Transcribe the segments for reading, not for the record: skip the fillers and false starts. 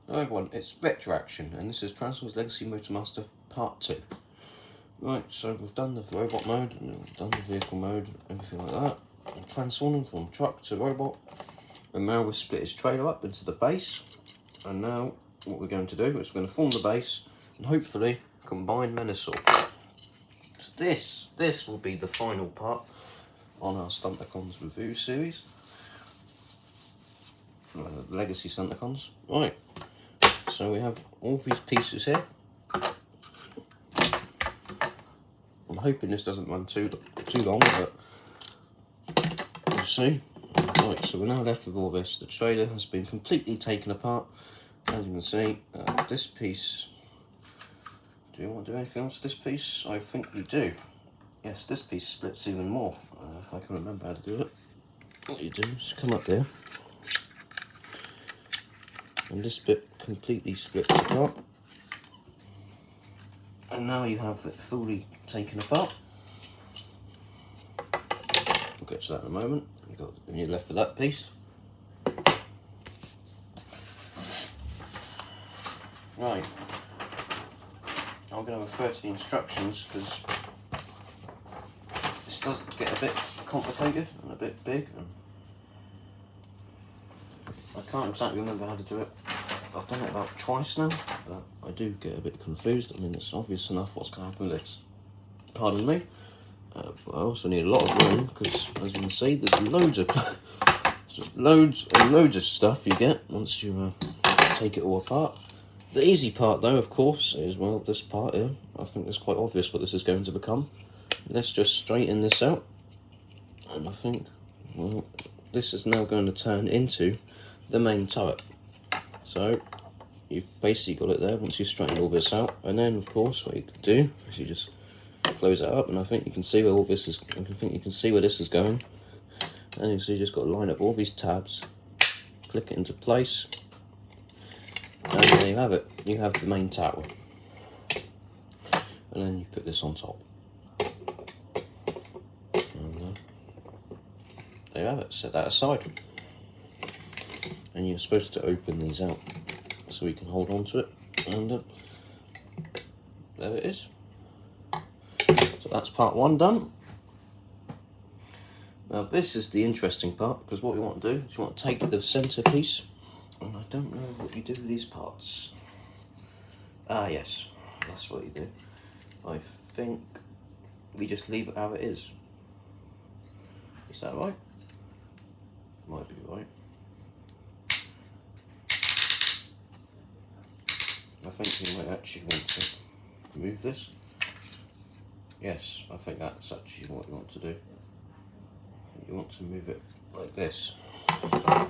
Hello everyone, it's Vector Action, and this is Transformers Legacy Motormaster Part 2. Right, so we've done the robot mode, and we've done the vehicle mode, everything like that. And transformed him from truck to robot. And now we've split his trailer up into the base. And now what we're going to do is we're going to form the base and hopefully combine Menasor. So this will be the final part on our Stunticons review series. Legacy Stunticons. Right. So we have all these pieces here. I'm hoping this doesn't run too long, but we'll see. Right, so we're now left with all this. The trailer has been completely taken apart. As you can see, this piece... Do you want to do anything else to this piece? I think you do. Yes, this piece splits even more. If I can remember how to do it. What you do is come up here. And this bit completely splits apart. And now you have it fully taken apart. We'll get to that in a moment. And you're left with that piece. Right. I'm going to refer to the instructions because this does get a bit complicated and a bit big. And I can't exactly remember how to do it. I've done it about twice now, but I do get a bit confused. I mean, it's obvious enough what's going to happen with this. Pardon me. But I also need a lot of room because, as you can see, there's loads of loads and loads of stuff you get once you take it all apart. The easy part, though, of course, is, well, this part here. I think it's quite obvious what this is going to become. Let's just straighten this out. And I think, well, this is now going to turn into the main turret. So you've basically got it there once you straighten all this out, and then of course what you can do is you just close that up, and I think you can see where all this is. I think you can see where this is going, and you see you just got to line up all these tabs, click it into place, and there you have it. You have the main tower, and then you put this on top. And, there you have it. Set that aside. And you're supposed to open these out so we can hold on to it, and there it is. So that's part one done. Now this is the interesting part, because what you want to do is you want to take the centre piece, and I don't know what you do with these parts. Ah yes, that's what you do. I think we just leave it how it is. Is that right? Might be right. I think you might actually want to move this. Yes, I think that's actually what you want to do. You want to move it like this. I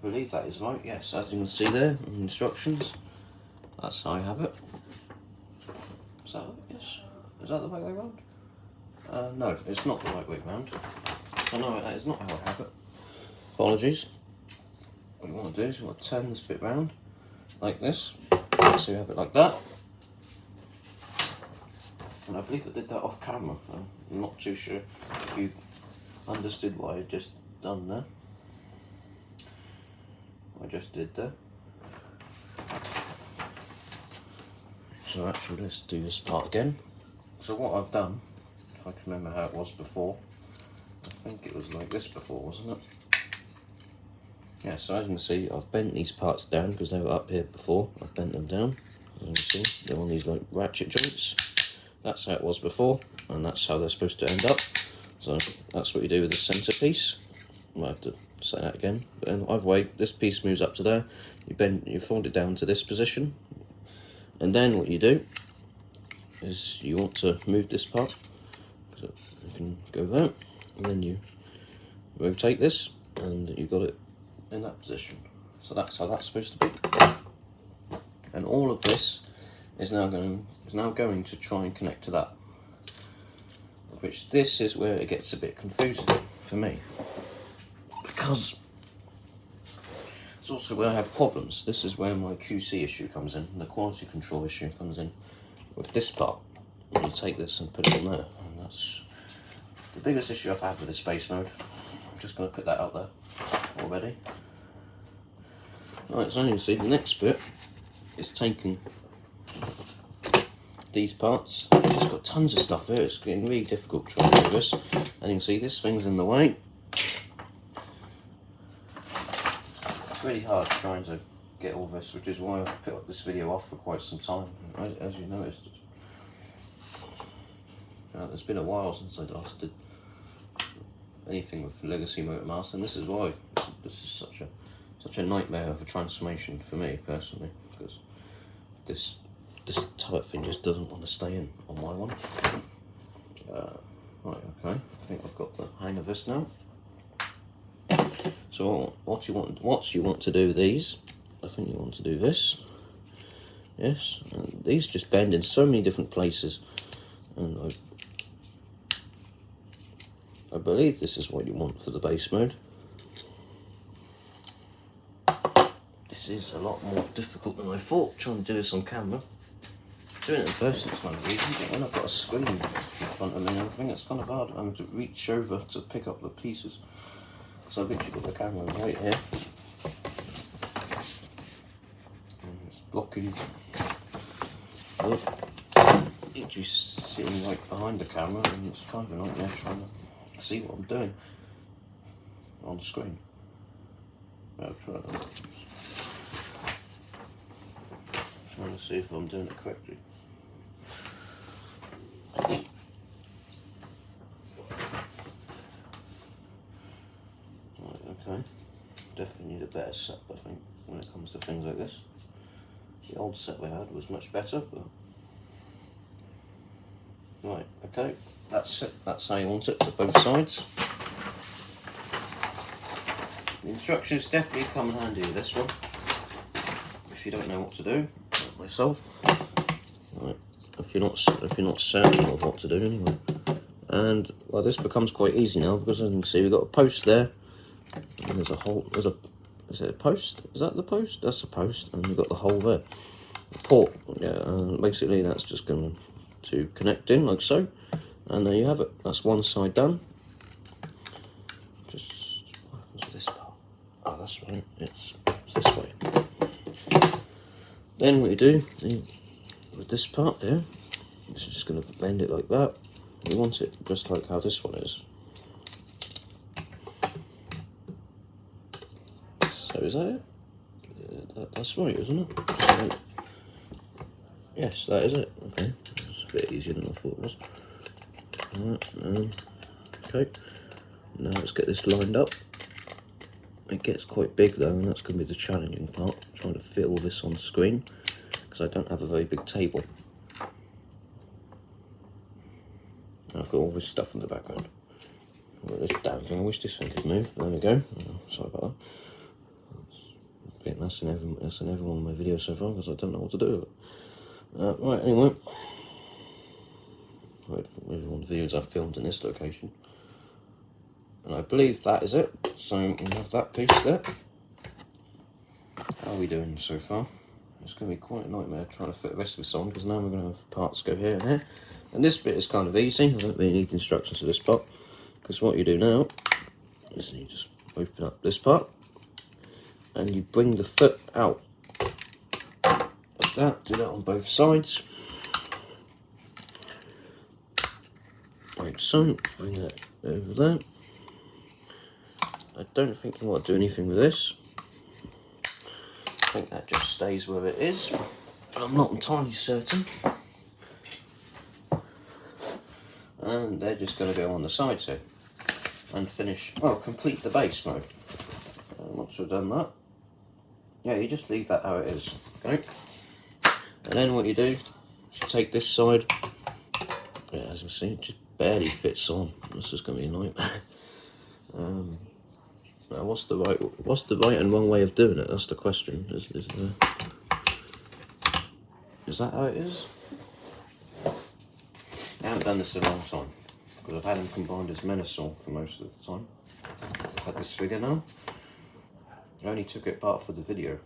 believe that is right, yes, as you can see there in the instructions. That's how I have it. Is that right? Yes. Is that the right way around? No, it's not the right way round. So no, that is not how I have it. Apologies. What you want to do is you want to turn this bit round, like this. So you have it like that. And I believe I did that off camera. I'm not too sure if you understood what I just done there. I just did there. So actually, let's do this part again. So what I've done, if I can remember how it was before, I think it was like this before, wasn't it? Yeah, so as you can see, I've bent these parts down because they were up here before. I've bent them down, as you can see. They're on these like ratchet joints. That's how it was before, and that's how they're supposed to end up. So that's what you do with the centre piece. I might have to say that again. But then either way, this piece moves up to there. You fold it down to this position, and then what you do is you want to move this part. So you can go there, and then you rotate this, and you got it in that position. So that's how that's supposed to be. And all of this is now going to try and connect to that. Of which this is where it gets a bit confusing for me, because it's also where I have problems. This is where my QC issue comes in, the quality control issue comes in with this part. You take this and put it on there, and that's The biggest issue I've had with this base mode, I'm just going to put that out there already. Right, so you can see the next bit is taking these parts. I've just got tons of stuff here, it's getting really difficult trying to do this. And you can see this thing's in the way. It's really hard trying to get all this, which is why I've put this video off for quite some time, as you noticed. It's been a while since I last did anything with Legacy Motormaster, and this is why this is such a nightmare of a transformation for me personally, because this type thing just doesn't want to stay in on my one. Right, okay, I think I've got the hang of this now. So what you want to do with these, I think you want to do this, yes, and these just bend in so many different places, and I believe this is what you want for the base mode. This is a lot more difficult than I thought, trying to do this on camera. Doing it in person is kind of easy, but when I've got a screen in front of me and everything, it's kind of hard. I'm having to reach over to pick up the pieces. So I've literally got the camera right here. And it's blocking. Literally sitting right behind the camera, and it's kind of a nightmare trying to see what I'm doing on the screen. I'll try that. Trying to see if I'm doing it correctly. Right, okay. Definitely need a better set, I think, when it comes to things like this. The old set we had was much better, but right, okay. That's it. That's how you want it for both sides. The instructions definitely come in handy with this one, if you don't know what to do, like myself. Right, if you're not certain of what to do anyway. And well, this becomes quite easy now, because as you can see, we've got a post there, and there's a hole. Is it a post? Is that the post? That's the post, and we've got the hole there. The port, yeah. Basically, that's just going to connect in like so. And there you have it. That's one side done. Just what happens with this part? Oh, that's right. It's this way. Then what you do with this part here, it's just going to bend it like that. You want it just like how this one is. So is that it? That's right, isn't it? Like, yes, that is it. Okay, it's a bit easier than I thought it was. Right, okay, now let's get this lined up. It gets quite big though, and that's going to be the challenging part, trying to fit all this on the screen, because I don't have a very big table. And I've got all this stuff in the background. Well, this damn thing, I wish this thing could move. There we go. Oh, sorry about that. That's in every one of my videos so far, because I don't know what to do with it. Right, anyway. With one of the videos I've filmed in this location. And I believe that is it. So we have that piece there. How are we doing so far? It's going to be quite a nightmare trying to fit the rest of this on, because now we're going to have parts go here and here. And this bit is kind of easy. I don't really need instructions for this part, because what you do now is you just open up this part and you bring the foot out like that. Do that on both sides. Like so. Bring that over there. I don't think you want to do anything with this. I think that just stays where it is, but I'm not entirely certain. And they're just going to go on the sides here and finish, well, complete the base mode. Once we've done that, yeah, you just leave that how it is, okay? And then what you do is you take this side, yeah, as you see, it just barely fits on. This is going to be a nightmare. Now what's the right and wrong way of doing it? That's the question. Is that how it is? I haven't done this in a long time, because I've had them combined as Menasor for most of the time. I've had this figure now. I only took it apart for the video.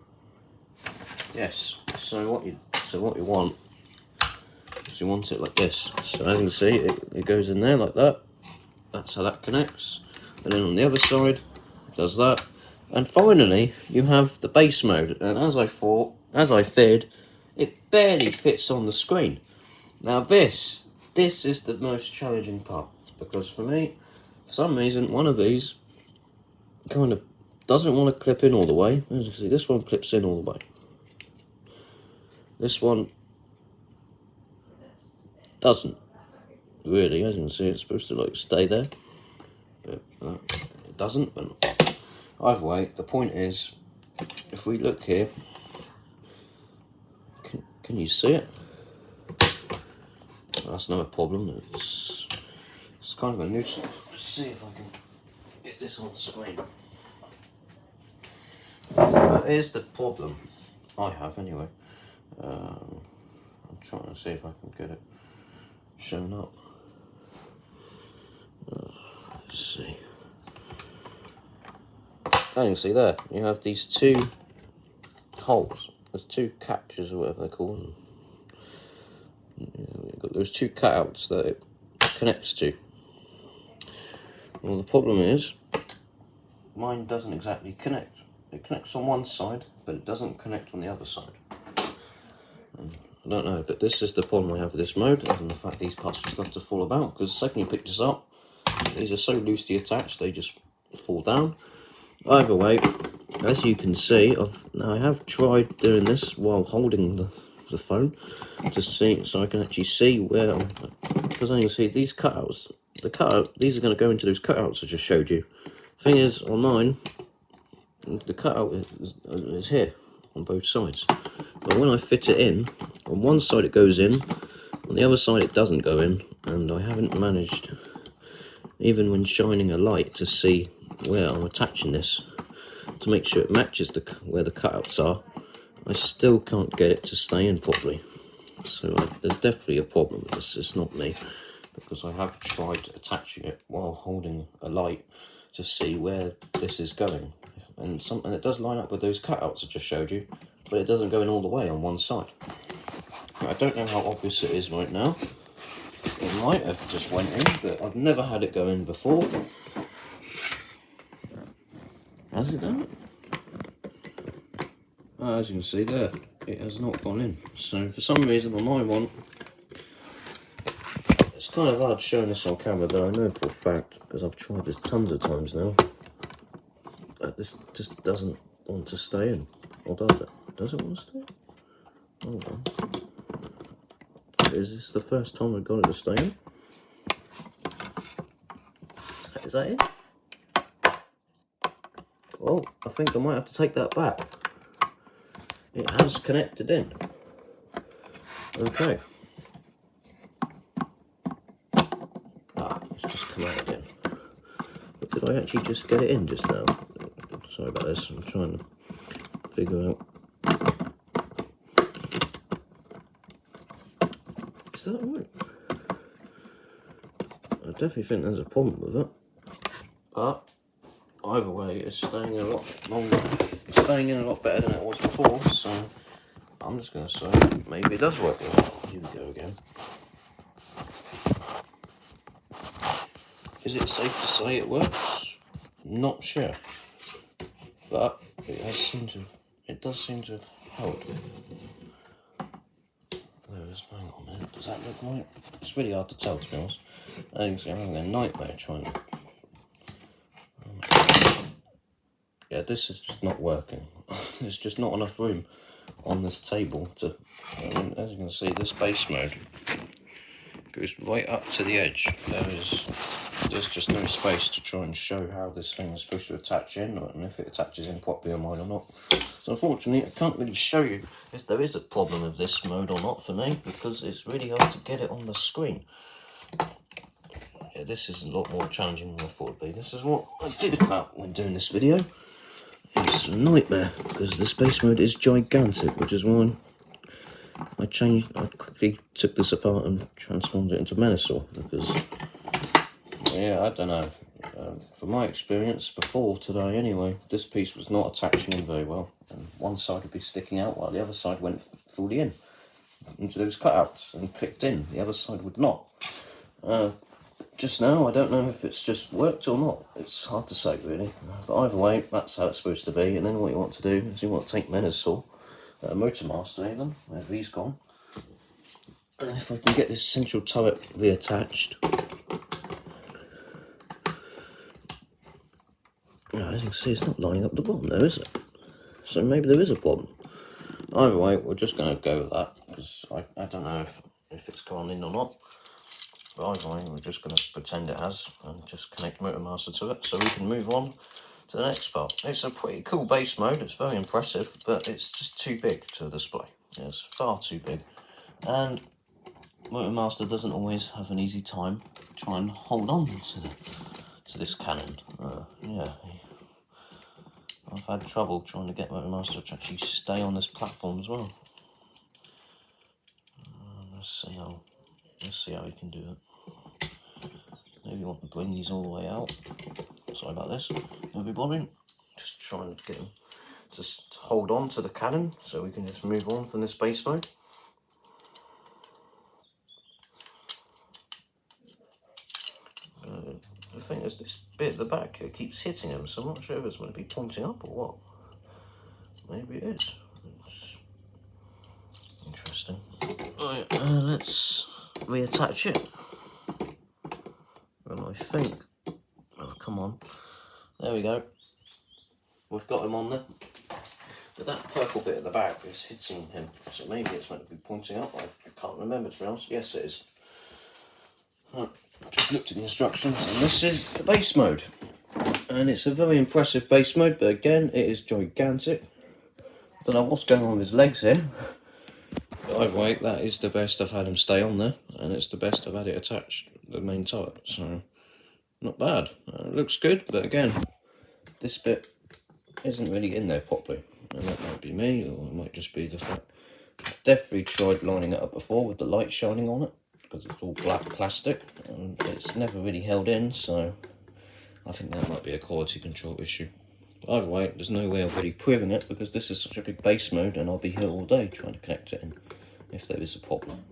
Yes, so what you want is you want it like this. So as you can see, it goes in there like that, that's how that connects. And then on the other side, it does that. And finally, you have the base mode. And as I feared, it barely fits on the screen. Now this is the most challenging part. Because for me, for some reason, one of these kind of doesn't want to clip in all the way. As you can see, this one clips in all the way. This one doesn't really. As you can see, it's supposed to like stay there, but it doesn't. But either way, the point is, if we look here, can you see it? That's another problem. It's kind of a nuisance. Let's see if I can get this on the screen. But here's the problem I have anyway. I'm trying to see if I can get it shown up. Let's see. As you can see there, you have these two holes. There's two catches or whatever they call them. You've got those two cutouts that it connects to. Well, the problem is, mine doesn't exactly connect. It connects on one side, but it doesn't connect on the other side. And I don't know, but this is the problem I have with this mode, other than the fact these parts just love to fall about, because the second you pick this up, these are so loosely attached, they just fall down. Either way, as you can see, I have tried doing this while holding the phone, to see, so I can actually see where, because then you see these cutouts, these are going to go into those cutouts I just showed you. Thing is, on mine, the cutout is here on both sides, but when I fit it in, on one side it goes in, on the other side it doesn't go in, and I haven't managed, even when shining a light, to see where I'm attaching this to make sure it matches where the cutouts are. I still can't get it to stay in properly, so there's definitely a problem with this. It's not me, because I have tried attaching it while holding a light to see where this is going, and it does line up with those cutouts I just showed you, but it doesn't go in all the way on one side. I don't know how obvious it is right now. It might have just went in, but I've never had it go in before. Has it done it? As you can see there, it has not gone in. So for some reason on my one, it's kind of hard showing this on camera, but I know for a fact, because I've tried this tons of times now, that this just doesn't want to stay in. Or does it? Does it want to stay in? Hold on. Is this the first time I got it to stay in? Is that it? Well, I think I might have to take that back. It has connected in. Okay. It's just come out again. But did I actually just get it in just now? Sorry about this, I'm trying to figure out. Is that right? I definitely think there's a problem with it. But either way, it's staying in a lot longer. It's staying in a lot better than it was before, so I'm just going to say maybe it does work. Here we go again. Is it safe to say it works? Not sure, but it does seem to have held. Hang on a minute, does that look right? It's really hard to tell, to be honest. As you can see, I'm having a nightmare trying to. Yeah, this is just not working. There's just not enough room on this table to. I mean, as you can see, this base mode goes right up to the edge. There's just no space to try and show how this thing is supposed to attach in, and if it attaches in properly on mine or not. So unfortunately, I can't really show you if there is a problem with this mode or not for me, because it's really hard to get it on the screen. Yeah, this is a lot more challenging than I thought it would be. This is what I did about when doing this video. It's a nightmare, because the space mode is gigantic, which is why I quickly took this apart and transformed it into Menasor, because, yeah, I don't know. From my experience before today anyway, this piece was not attaching in very well, and one side would be sticking out while the other side went fully into those cutouts and clicked in. The other side would not. just now. I don't know if it's just worked or not. It's hard to say really. But either way, that's how it's supposed to be. And then what you want to do is you want to take Menasor, Motormaster even, wherever he's gone. And if I can get this central turret reattached. As you can see, it's not lining up the bottom there, is it? So maybe there is a problem. Either way, we're just going to go with that, because I don't know if it's gone in or not. But either way, we're just going to pretend it has, and just connect Motormaster to it, so we can move on to the next part. It's a pretty cool base mode, it's very impressive, but it's just too big to display. Yeah, it's far too big. And Motormaster doesn't always have an easy time trying to hold on to this cannon. Yeah, I've had trouble trying to get Motormaster to actually stay on this platform as well. Let's see how we can do it. Maybe you want to bring these all the way out. Sorry about this, everybody. Just trying to get them just hold on to the cannon so we can just move on from this base mode. The thing is, this bit at the back here keeps hitting him, so I'm not sure if it's going to be pointing up or what. Maybe it is. It's interesting. Right, let's reattach it. And I think, oh come on, there we go. We've got him on there. But that purple bit at the back is hitting him, so maybe it's meant to be pointing up. I can't remember, to be honest. Yes, it is. Right. Just looked at the instructions, and this is the base mode, and it's a very impressive base mode, but again it is gigantic. I don't know what's going on with his legs here, but either way, that is the best I've had him stay on there, and it's the best I've had it attached to the main turret, so not bad. It looks good, but again, this bit isn't really in there properly, and that might be me, or it might just be the fact. I've definitely tried lining it up before with the light shining on it, because it's all black plastic and it's never really held in, so I think that might be a quality control issue. But either way, there's no way of really proving it because this is such a big base mode and I'll be here all day trying to connect it in if there is a problem.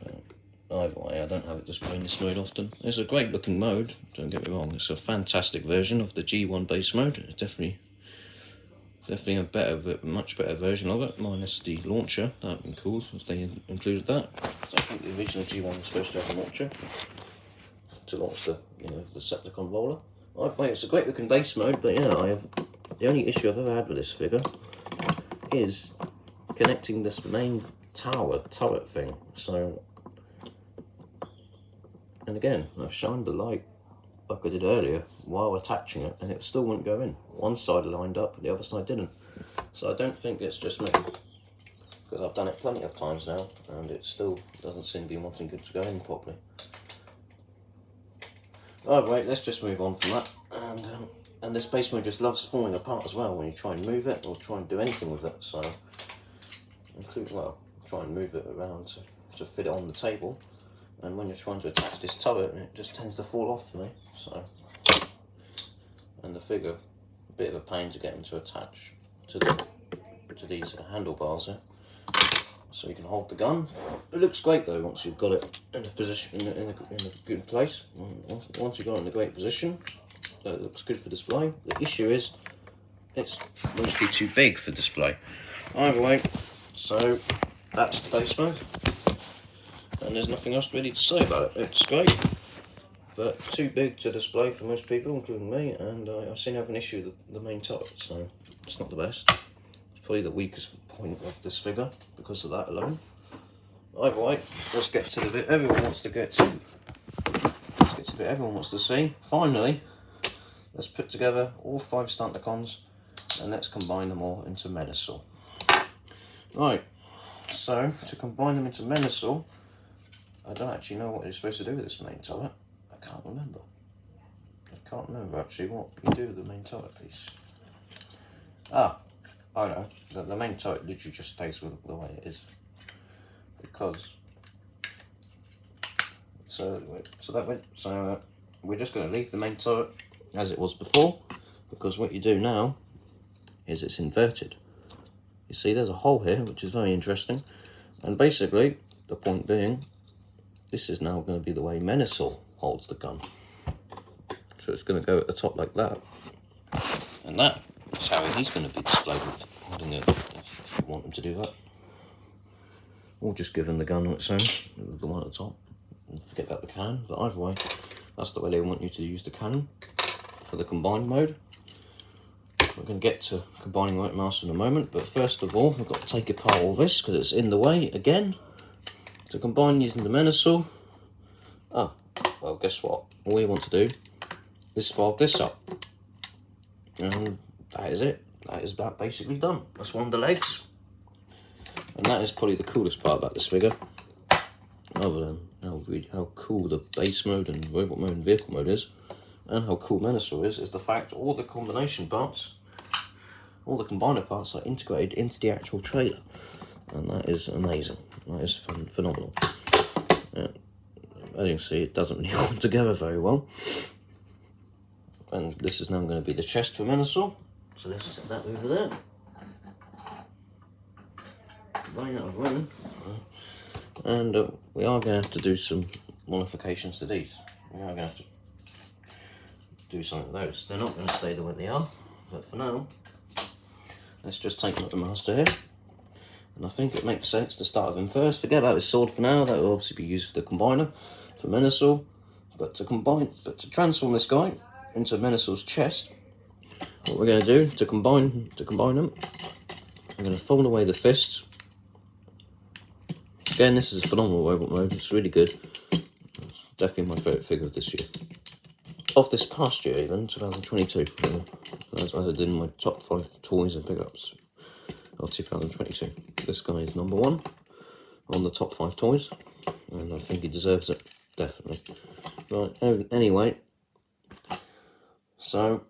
But either way, I don't have it displaying this mode often. It's a great looking mode, don't get me wrong, it's a fantastic version of the G1 base mode. It's definitely a much better version of it, minus the launcher. That would have been cool if they included that. So I think the original G1 was supposed to have a launcher to launch the Decepticon roller. Either way, it's a great looking base mode, but yeah, the only issue I've ever had with this figure is connecting this main turret thing. So, and again, I've shined the light like I did earlier while attaching it, and it still wouldn't go in. One side lined up, the other side didn't. So I don't think it's just me, because I've done it plenty of times now, and it still doesn't seem to be wanting to go in properly. Oh wait, let's just move on from that. And this base mode just loves falling apart as well when you try and move it or try and do anything with it. So, try and move it around to fit it on the table. And when you're trying to attach this turret, it just tends to fall off for me. So, and the figure, a bit of a pain to get them to attach to these handlebars here, so you can hold the gun. It looks great though once you've got it in a position in a good place. Once you've got it in a great position, it looks good for display. The issue is it's mostly too big for display. Either way, so that's the base mode. And there's nothing else really to say about it. It's great, but too big to display for most people, including me, and I seem to have an issue with the main turret, so it's not the best. It's probably the weakest point of this figure because of that alone. Either way, let's get to the bit everyone wants to get to. Let's get to the bit everyone wants to see. Finally, let's put together all 5 Stunticons and let's combine them all into Menasor. Right, so to combine them into Menasor, I don't actually know what you're supposed to do with this main turret. I can't remember. I can't remember actually what you do with the main turret piece. Ah, I know. The main turret literally just stays with the way it is. Because we're just going to leave the main turret as it was before, because what you do now is it's inverted. You see, there's a hole here which is very interesting, and basically the point being this is now going to be the way Menasor holds the gun. So it's going to go at the top like that. And that is how he's going to be displayed with holding it, if you want him to do that. Or just give him the gun on its own, with the one at the top. And forget about the cannon, but either way, that's the way they want you to use the cannon for the combined mode. We're going to get to combining Motormaster in a moment, but first of all, we've got to take apart all this because it's in the way again. To combine using the Menasor. Oh, well, guess what? All we want to do is fold this up. And that is it. That is that basically done. That's one of the legs. And that is probably the coolest part about this figure. Other than how cool the base mode and robot mode and vehicle mode is, and how cool Menasor is the fact all the combination parts, all the combiner parts are integrated into the actual trailer. And that is amazing. That is phenomenal. Yeah. As you can see, it doesn't really hold together very well. And this is now going to be the chest for Menasor. So let's set that over there. Running out of room. And we are going to have to do some modifications to these. We are going to have to do some of those. They're not going to stay the way they are, but for now, let's just take Motormaster here. And I think it makes sense to start with him first. Forget about his sword for now. That will obviously be used for the combiner for Menasor. But to transform this guy into Menasor's chest, what we're going to do to combine them, I'm going to fold away the fists. Again, this is a phenomenal robot mode. It's really good. It's definitely my favourite figure of this year. Of this past year, even 2022. As I did in my top 5 toys and pickups of 2022. This guy is number 1 on the top 5 toys, and I think he deserves it, definitely. Right, anyway, so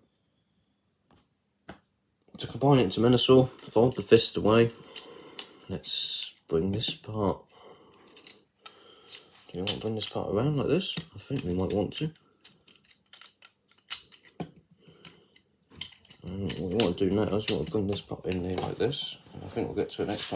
to combine it into Menasor, fold the fist away. Let's bring this part. Do you want to bring this part around like this? I think we might want to. And what we want to do now is we want to bring this part in there like this. And I think we'll get to it next time.